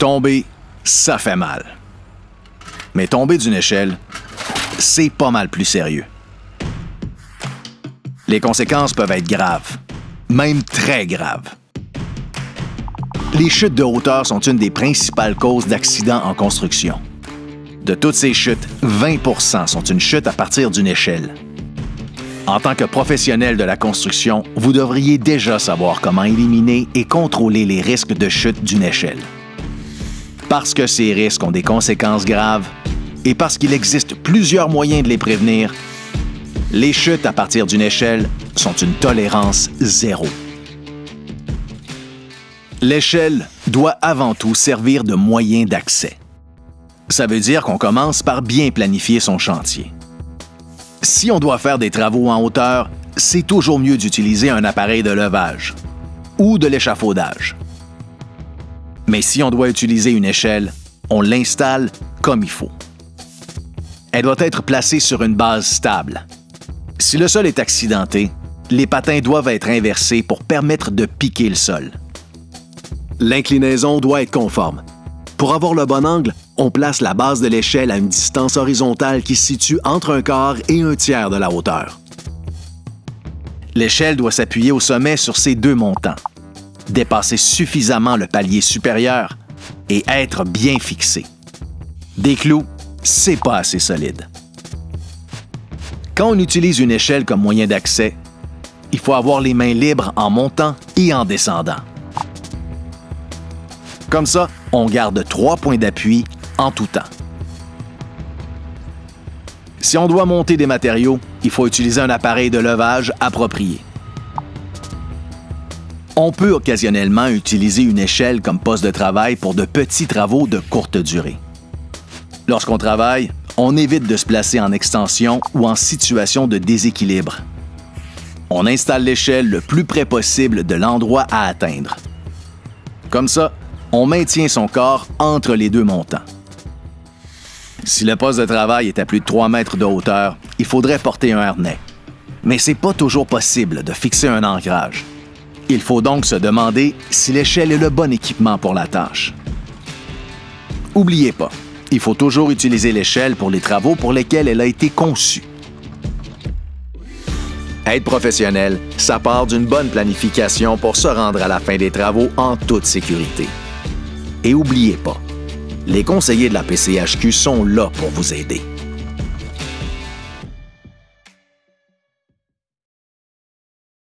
Tomber, ça fait mal. Mais tomber d'une échelle, c'est pas mal plus sérieux. Les conséquences peuvent être graves, même très graves. Les chutes de hauteur sont une des principales causes d'accidents en construction. De toutes ces chutes, 20% sont une chute à partir d'une échelle. En tant que professionnel de la construction, vous devriez déjà savoir comment éliminer et contrôler les risques de chute d'une échelle. Parce que ces risques ont des conséquences graves et parce qu'il existe plusieurs moyens de les prévenir, les chutes à partir d'une échelle sont une tolérance zéro. L'échelle doit avant tout servir de moyen d'accès. Ça veut dire qu'on commence par bien planifier son chantier. Si on doit faire des travaux en hauteur, c'est toujours mieux d'utiliser un appareil de levage ou de l'échafaudage. Mais si on doit utiliser une échelle, on l'installe comme il faut. Elle doit être placée sur une base stable. Si le sol est accidenté, les patins doivent être inversés pour permettre de piquer le sol. L'inclinaison doit être conforme. Pour avoir le bon angle, on place la base de l'échelle à une distance horizontale qui se situe entre un quart et un tiers de la hauteur. L'échelle doit s'appuyer au sommet sur ses deux montants, dépasser suffisamment le palier supérieur et être bien fixée. Des clous, c'est pas assez solide. Quand on utilise une échelle comme moyen d'accès, il faut avoir les mains libres en montant et en descendant. Comme ça, on garde 3 points d'appui en tout temps. Si on doit monter des matériaux, il faut utiliser un appareil de levage approprié. On peut occasionnellement utiliser une échelle comme poste de travail pour de petits travaux de courte durée. Lorsqu'on travaille, on évite de se placer en extension ou en situation de déséquilibre. On installe l'échelle le plus près possible de l'endroit à atteindre. Comme ça, on maintient son corps entre les deux montants. Si le poste de travail est à plus de 3 mètres de hauteur, il faudrait porter un harnais. Mais ce n'est pas toujours possible de fixer un ancrage. Il faut donc se demander si l'échelle est le bon équipement pour la tâche. N'oubliez pas, il faut toujours utiliser l'échelle pour les travaux pour lesquels elle a été conçue. Être professionnel, ça part d'une bonne planification pour se rendre à la fin des travaux en toute sécurité. Et n'oubliez pas, les conseillers de la PCHQ sont là pour vous aider.